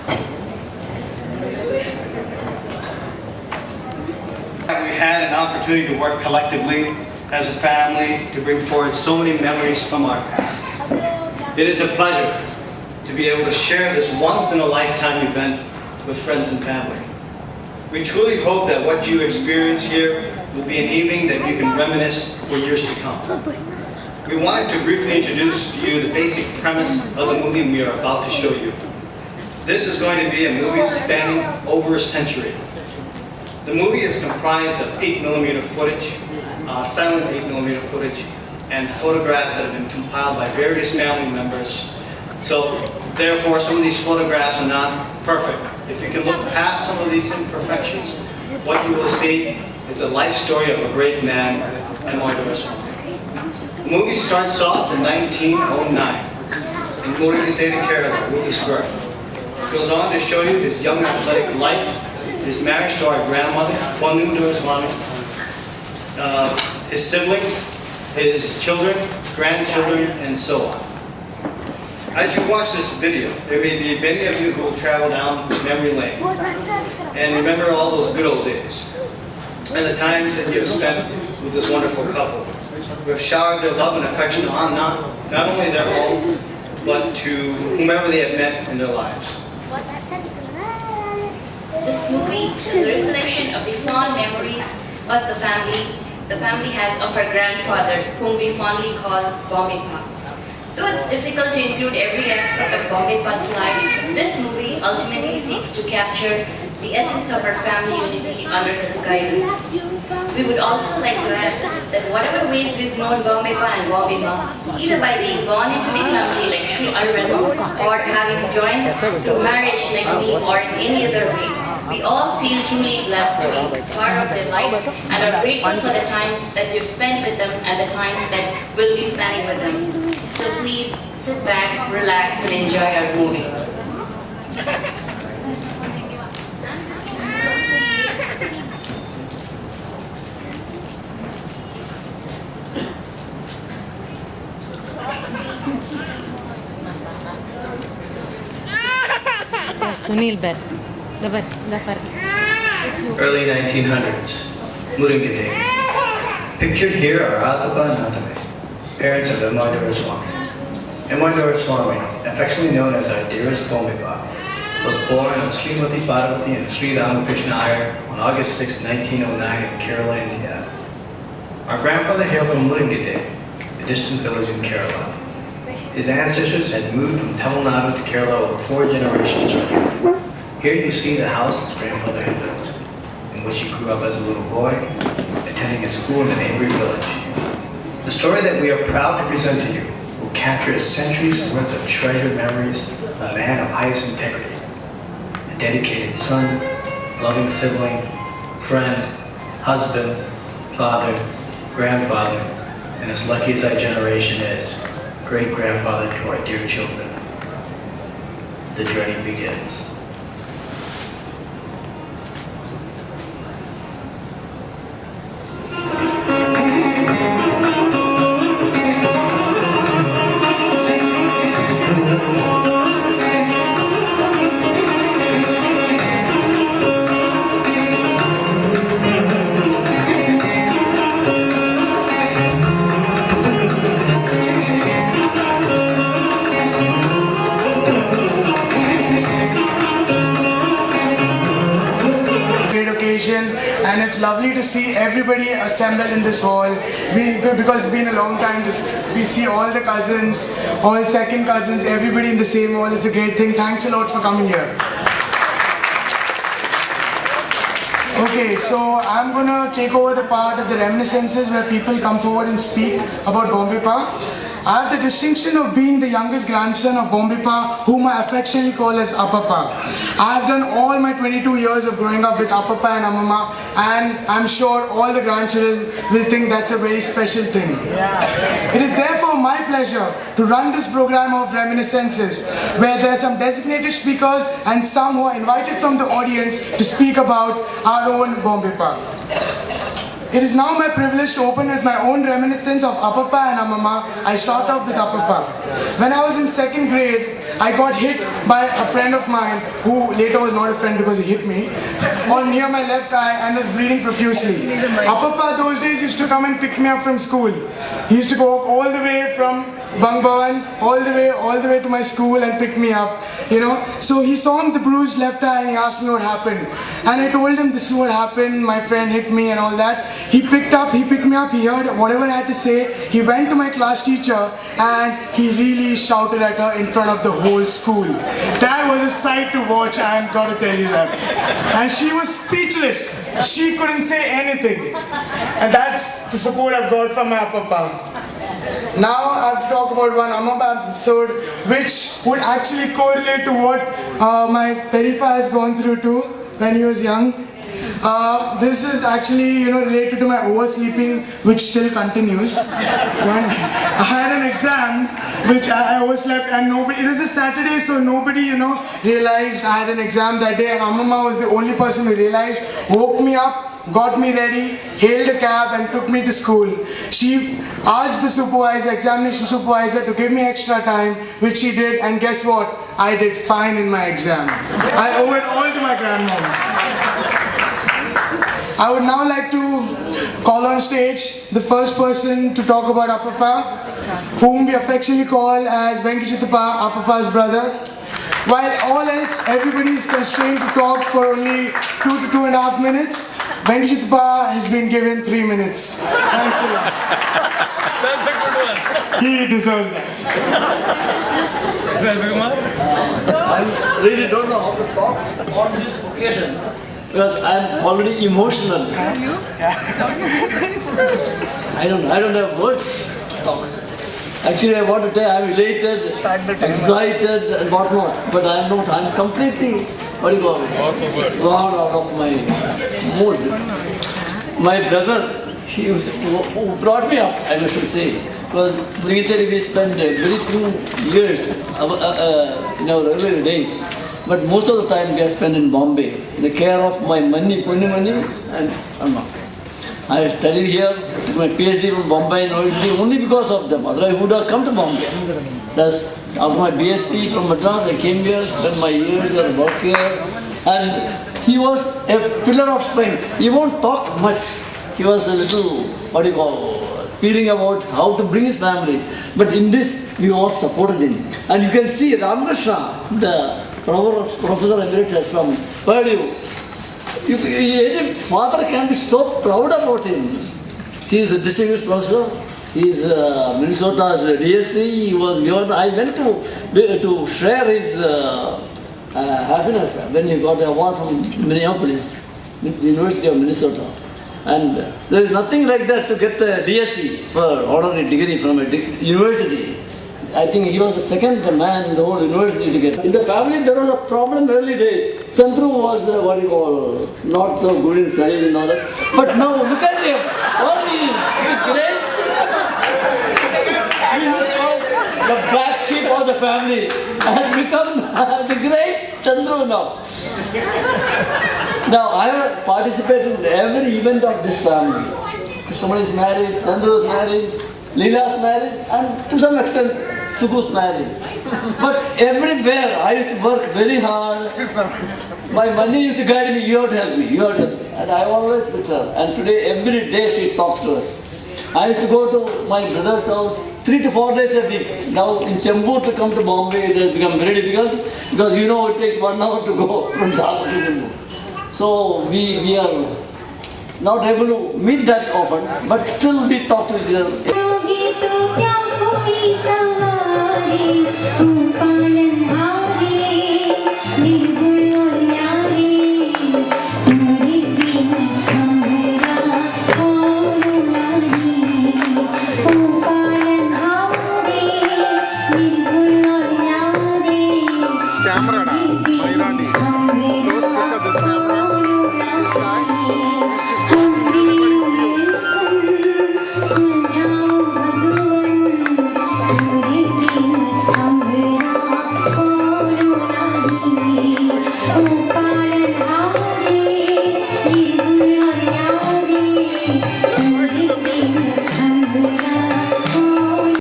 We had an opportunity to work collectively as a family to bring forward so many memories from our past. It is a pleasure to be able to share this once-in-a-lifetime event with friends and family. We truly hope that what you experience here will be an evening that you can reminisce for years to come. We wanted to briefly introduce to you the basic premise of the movie we are about to show you. This is going to be a movie spanning over a century. The movie is comprised of 8mm footage, silent 8mm footage, and photographs that have been compiled by various family members. So, therefore, some of these photographs are not perfect. If you can look past some of these imperfections, what you will see is the life story of a great man, and more to us. The movie starts off in 1909 in Murugetera, Kerala, with his birth. It goes on to show you his young athletic life, his marriage to our grandmother, his siblings, his children, grandchildren, and so on. As you watch this video, there may be many of you who will travel down memory lane and remember all those good old days and the times that you have spent with this wonderful couple who have showered their love and affection on not only their home, but to whomever they have met in their lives. This movie is a reflection of the fond memories of the family has of our grandfather, whom we fondly call BombayPa. Though it's difficult to include every aspect of BombayPa's life, this movie ultimately seeks to capture the essence of our family unity under his guidance. We would also like to add that whatever ways we've known BombayPa and BombayMa, either by being born into the family like Sri Arvind, or having joined through marriage like me, or in any other way, we all feel truly blessed to be part of their lives and are grateful for the times that we've spent with them and the times that we'll be spending with them. So please sit back, relax, and enjoy our movie. Sunil Bed. Early 1900s, Murugetera. Pictured here are Atapa and Atame, parents of Emmanuel Swami. Emmanuel Swami, affectionately known as our dearest BombayPa, was born on Srimati Parvati and Sri Ramakrishna Iyer on August 6, 1909 in Kerala, India. Our grandfather hailed from Murugetera, a distant village in Kerala. His ancestors had moved from Tamil Nadu to Kerala over 4 generations earlier. Here you see the house his grandfather had built, in which he grew up as a little boy, attending a school in a neighboring village. The story that we are proud to present to you will capture a century's worth of treasured memories of a man of highest integrity, a dedicated son, loving sibling, friend, husband, father, grandfather, and as lucky as our generation is, great-grandfather to our dear children. The journey begins. And it's lovely to see everybody assembled in this hall because it's been a long time. We see all the cousins, all second cousins, everybody in the same hall. It's a great thing. Thanks a lot for coming here. Okay, so I'm going to take over the part of the reminiscences where people come forward and speak about BombayPa. I have the distinction of being the youngest grandson of BombayPa, whom I affectionately call as Appapa. I have done all my 22 years of growing up with Appapa and Amama, and I'm sure all the grandchildren will think that's a very special thing. It is therefore my pleasure to run this program of reminiscences, where there are some designated speakers and some who are invited from the audience to speak about our own BombayPa. it is now my privilege to open with my own reminiscence of Appappa and Amama. I start off with Appappa. When I was in second grade, I got hit by a friend of mine who later was not a friend because he hit me on near my left eye and was bleeding profusely. Appappa those days used to come and pick me up from school. He used to walk all the way from Bangbavan all the way to my school and pick me up, you know. So he saw the bruised left eye and he asked me what happened. And I told him this is what happened, my friend hit me and all that. He picked me up, he heard whatever I had to say. He went to my class teacher and he really shouted at her in front of the whole school. That was a sight to watch, I'm gotta tell you that. And she was speechless. She couldn't say anything. And that's the support I've got from my Appappa. Now I have to talk about one Amapa episode which would actually correlate to what my Peripa has gone through too when he was young. This is actually, related to my oversleeping, which still continues. When I had an exam which I overslept and nobody, it was a Saturday, so nobody, realized I had an exam that day, and Amama was the only person who realized, woke me up, got me ready, hailed a cab and took me to school. She asked the examination supervisor to give me extra time, which she did, and guess what? I did fine in my exam. I owe it all to my grandmom. I would now like to call on stage the first person to talk about Appappa, whom we affectionately call as Venkachitappa, Appappa's brother. While all else, everybody is constrained to talk for only 2 to 2.5 minutes, Venkachitappa has been given 3 minutes. Thanks a lot. That's a good one. He deserves that. I really don't know how to talk on this occasion because I'm already emotional. I don't have words to talk. Actually, I want to tell I'm elated, excited and whatnot, but I'm not. I'm completely, gone out of my mood. My brother, who brought me up, I should say, because military we spent very few years in our early days, but most of the time we have spent in Bombay, the care of my money, and Amma. I studied here, took my PhD from Bombay University only because of them. Otherwise, I would have come to Bombay. Thus, after my BSc from Madras, I came here, spent my years and worked here. And he was a pillar of strength. He won't talk much. He was a little, feeling about how to bring his family. But in this, we all supported him. And you can see Ramakrishna, the Professor Emeritus from Purdue, any father can be so proud about him. He is a distinguished professor. He is Minnesota's DSc. He was given. I went to share his happiness when he got the award from Minneapolis, University of Minnesota. And there is nothing like that to get a DSc for honorary degree from a university. I think he was the second man in the whole university to get. In the family, there was a problem early days. Chandru was not so good in studies and all that. But now look at him. What he is great. He is the black sheep of the family and become the great Chandru now. Now I have participated in every event of this family. Somebody is married, Chandru is married, Leela's married, and to some extent Suku's married. But everywhere I used to work very hard. My money used to guide me, you have to help me, you have to help me. And I always with her. And today, every day she talks to us. I used to go to my brother's house 3 to 4 days a week. Now in Chembur to come to Bombay, it has become very difficult because it takes 1 hour to go from Java to Chembur. So we are not able to meet that often, but still we talk to each other. सुलझाओ भगवन